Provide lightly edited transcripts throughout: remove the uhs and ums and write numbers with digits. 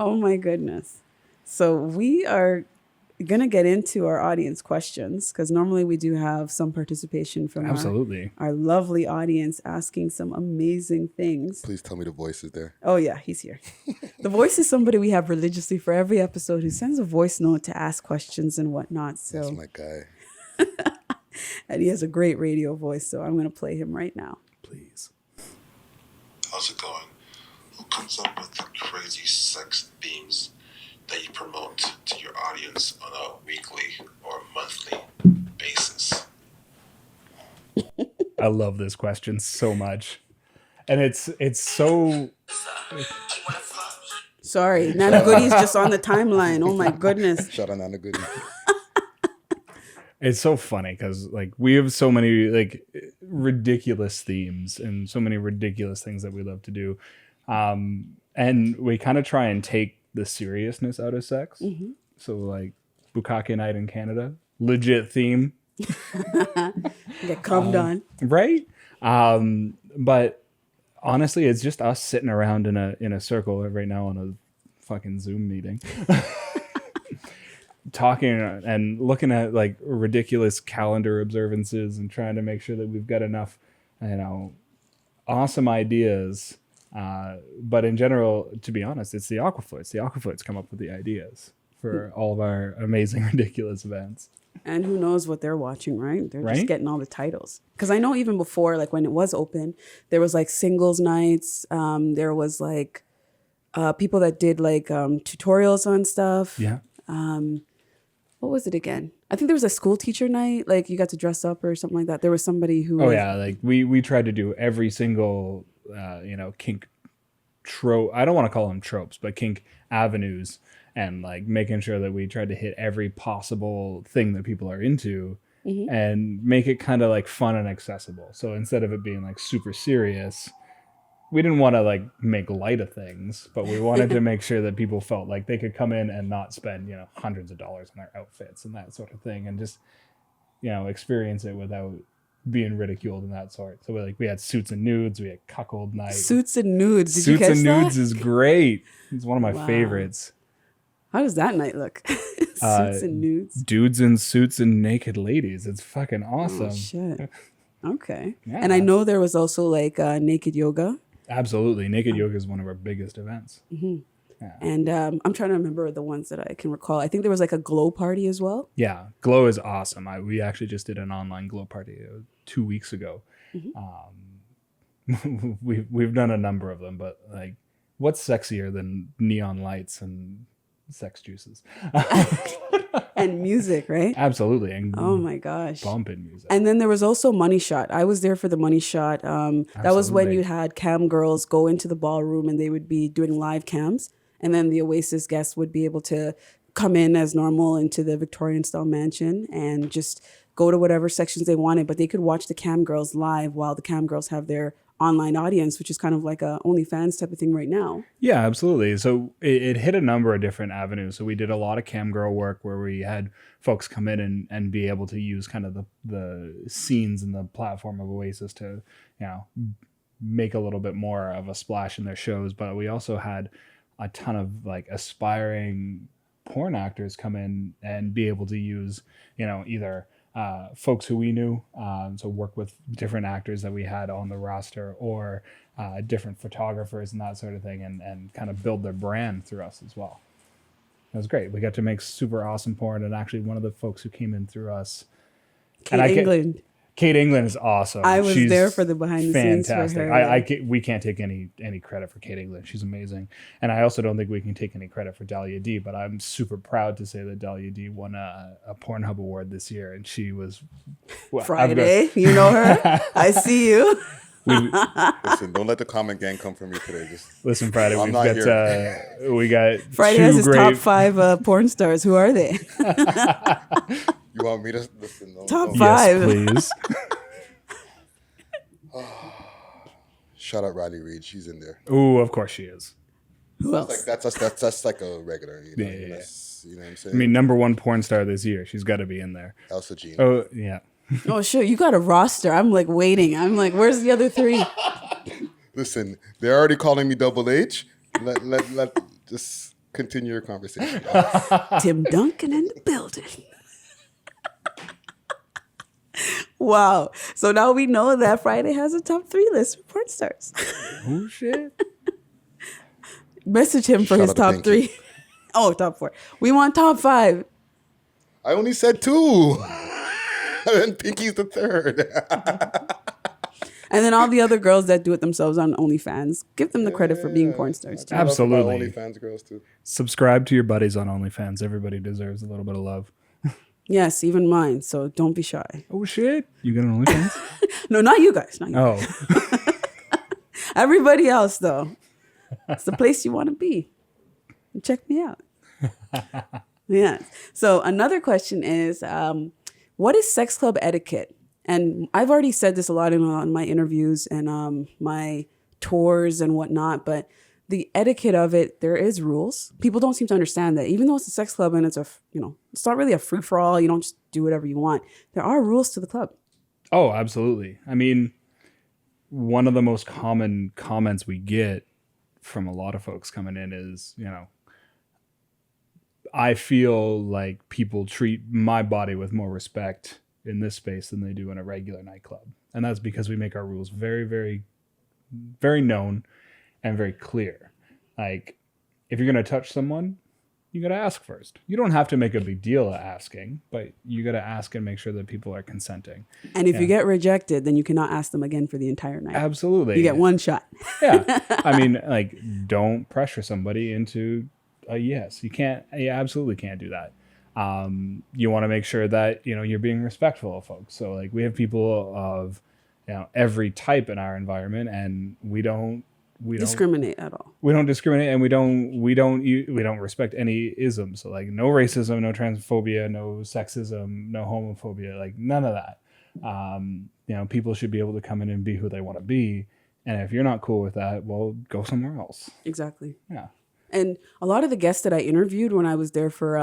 Oh my goodness. So we are going to get into our audience questions because normally we do have some participation from our lovely audience asking some amazing things. Please tell me the voice is there. Oh yeah, he's here. The voice is somebody we have religiously for every episode who sends a voice note to ask questions and whatnot. So that's my guy. And he has a great radio voice, so I'm going to play him right now. Please. How's it going? Who comes up with the crazy sex themes that you promote to your audience on a weekly or monthly basis? I love this question so much. And it's so... Sorry, Nana Goody's just on the timeline. Oh my goodness. Shout out Nana Goody. It's so funny because like we have so many like ridiculous themes and so many ridiculous things that we love to do. And we kind of try and take the seriousness out of sex. Mm-hmm. So like Bukkake night in Canada, legit theme. Get cummed on. Right? But honestly, it's just us sitting around in a circle right now on a fucking Zoom meeting. Talking and looking at like ridiculous calendar observances and trying to make sure that we've got enough, awesome ideas. But in general, to be honest, it's the Aquafloats. The Aquafloats come up with the ideas for all of our amazing, ridiculous events. And who knows what they're watching, right? They're just getting all the titles. Because I know even before, like when it was open, there was like singles nights. There was like people that did like tutorials on stuff. Yeah. What was it again? I think there was a school teacher night. Like you got to dress up or something like that. There was somebody who... Like we tried to do every single, kink trope. I don't want to call them tropes, but kink avenues. And like making sure that we tried to hit every possible thing that people are into and make it kind of like fun and accessible. So instead of it being like super serious, we didn't want to like make light of things, but we wanted to make sure that people felt like they could come in and not spend, hundreds of dollars on their outfits and that sort of thing. And just, experience it without being ridiculed and that sort. So we had suits and nudes. We had cuckold night. Suits and nudes. Did Suits you catch and that? Nudes is great. It's one of my favorites. How does that night look? Suits and nudes. Dudes in suits and naked ladies. It's fucking awesome. Oh, shit. Okay. Yeah. And I know there was also like naked yoga. Absolutely. Naked yoga is one of our biggest events. Mm-hmm. Yeah. And I'm trying to remember the ones that I can recall. I think there was like a glow party as well. Yeah. Glow is awesome. We actually just did an online glow party 2 weeks ago. Mm-hmm. We've done a number of them, but like what's sexier than neon lights and sex juices and music, right? Absolutely. And oh my gosh, bumping music. And then there was also Money Shot. I was there for the Money Shot. That was when you had cam girls go into the ballroom and they would be doing live cams, and then the Oasis guests would be able to come in as normal into the Victorian style mansion and just go to whatever sections they wanted, but they could watch the cam girls live while the cam girls have their online audience, which is kind of like a OnlyFans type of thing right now. Yeah, absolutely. So it hit a number of different avenues. So we did a lot of cam girl work where we had folks come in and be able to use kind of the scenes and the platform of Oasis to, make a little bit more of a splash in their shows. But we also had a ton of like aspiring porn actors come in and be able to use, either folks who we knew, so work with different actors that we had on the roster or different photographers and that sort of thing and kind of build their brand through us as well. It was great. We got to make super awesome porn, and actually one of the folks who came in through us... Kate England is awesome. I was there for the behind the scenes for her. We can't take any credit for Kate England. She's amazing. And I also don't think we can take any credit for Dahlia D, but I'm super proud to say that Dahlia D won a Pornhub award this year, and she was... Well, Friday, you know her? I see you. Listen, don't let the comment gang come for me today. Listen, Friday, we got Friday has his top 5 porn stars. Who are they? You want me to listen? Top 5. Yes, please. Shout out Riley Reid. She's in there. Ooh, of course she is. Who else? That's like a regular. Yeah. You know what I'm saying? I mean, number 1 porn star this year. She's got to be in there. Elsa Jean. Oh, yeah. Oh, sure. You got a roster. I'm like waiting. I'm like, where's the other 3? Listen, they're already calling me Double H. Just Continue your conversation. Tim Duncan in the building. Wow. So now we know that Friday has a top 3 list for porn stars. Oh, shit. Message him for Shout his out to top Pinky. 3. Oh, top 4. We want top 5. I only said 2. And Pinky's the 3rd. And then all the other girls that do it themselves on OnlyFans, give them the credit for being porn stars too. Absolutely. OnlyFans girls too. Subscribe to your buddies on OnlyFans. Everybody deserves a little bit of love. Yes, even mine. So don't be shy. Oh, shit. You got an OnlyFans? No, not you guys. Not you. Oh. Everybody else, though. It's the place you want to be. Check me out. Yes. So another question is, what is sex club etiquette? And I've already said this a lot in my interviews and my tours and whatnot, but the etiquette of it, there is rules. People don't seem to understand that. Even though it's a sex club and it's it's not really a free-for-all, you don't just do whatever you want. There are rules to the club. Oh, absolutely. I mean, one of the most common comments we get from a lot of folks coming in is, I feel like people treat my body with more respect in this space than they do in a regular nightclub. And that's because we make our rules very, very, very known and very clear. Like, if you're going to touch someone, you got to ask first. You don't have to make a big deal of asking, but you got to ask and make sure that people are consenting. And if you get rejected, then you cannot ask them again for the entire night. Absolutely. You get one shot. Yeah. I mean, like, don't pressure somebody into a yes. You absolutely can't do that. You want to make sure that, you're being respectful of folks. So, like, we have people of, every type in our environment, and we don't discriminate at all. We don't discriminate, and we don't respect any isms. So, like, no racism, no transphobia, no sexism, no homophobia, like none of that. People should be able to come in and be who they want to be. And if you're not cool with that, well, go somewhere else. Exactly. Yeah. And a lot of the guests that I interviewed when I was there for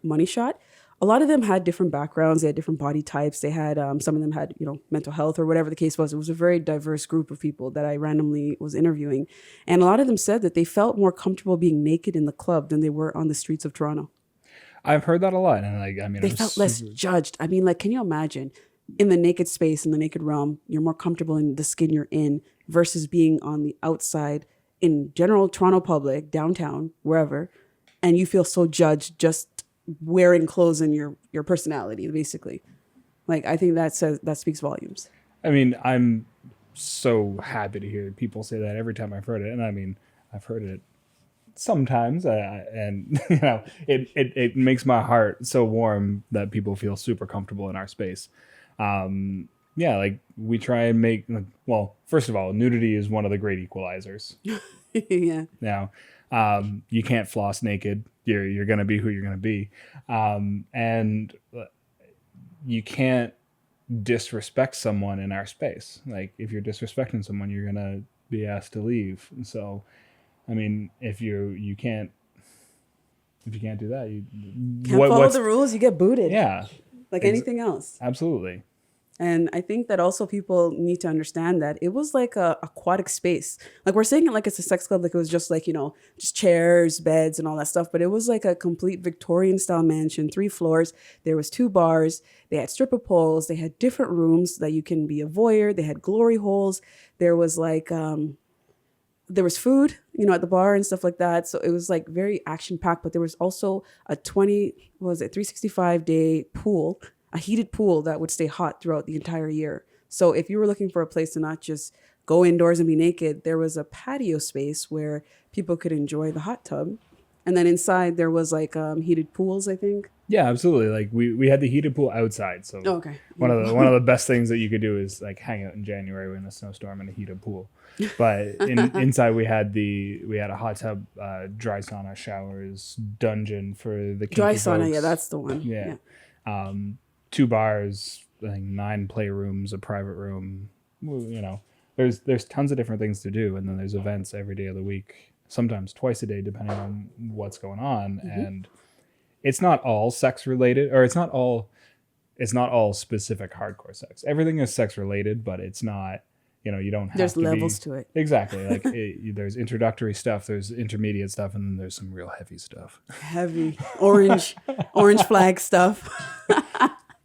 Money Shot, a lot of them had different backgrounds. They had different body types. They had, some of them had, mental health or whatever the case was. It was a very diverse group of people that I randomly was interviewing. And a lot of them said that they felt more comfortable being naked in the club than they were on the streets of Toronto. I've heard that a lot. And they felt less judged. I mean, like, can you imagine in the naked space, in the naked realm, you're more comfortable in the skin you're in versus being on the outside in general Toronto public, downtown, wherever, and you feel so judged just wearing clothes and your personality, basically. Like, I think that speaks volumes. I mean, I'm so happy to hear people say that every time I've heard it. And I mean, I've heard it sometimes, and it makes my heart so warm that people feel super comfortable in our space. Yeah, like, we try and make, well, first of all, nudity is one of the great equalizers. Yeah. Now, you can't floss naked. You're going to be who you're going to be. And you can't disrespect someone in our space. Like, if you're disrespecting someone, you're going to be asked to leave. And so, I mean, if you can't do that, you can't follow the rules, you get booted. Yeah. Like anything else. Absolutely. And I think that also people need to understand that it was like a aquatic space. Like, we're saying it like it's a sex club, like it was just like, just chairs, beds and all that stuff. But it was like a complete Victorian style mansion, 3 floors. There was 2 bars. They had stripper poles. They had different rooms that you can be a voyeur. They had glory holes. There was like, there was food, at the bar and stuff like that. So it was like very action packed, but there was also a 365 day pool, a heated pool that would stay hot throughout the entire year. So if you were looking for a place to not just go indoors and be naked, there was a patio space where people could enjoy the hot tub. And then inside there was like heated pools, I think. Yeah, absolutely. Like, we had the heated pool outside. So okay. One of the best things that you could do is like hang out in January in a snowstorm in a heated pool. But inside we had a hot tub, dry sauna, showers, dungeon for the kinky dry sauna. folks. Yeah, that's the one. Yeah. 2 bars, I think 9 playrooms, a private room. There's tons of different things to do, and then there's events every day of the week, sometimes twice a day, depending on what's going on. Mm-hmm. And it's not all sex related, or it's not all specific hardcore sex. Everything is sex related, but it's not you don't have There's to levels be, to it. exactly. Like there's introductory stuff, there's intermediate stuff, and then there's some real heavy stuff. Heavy orange flag stuff.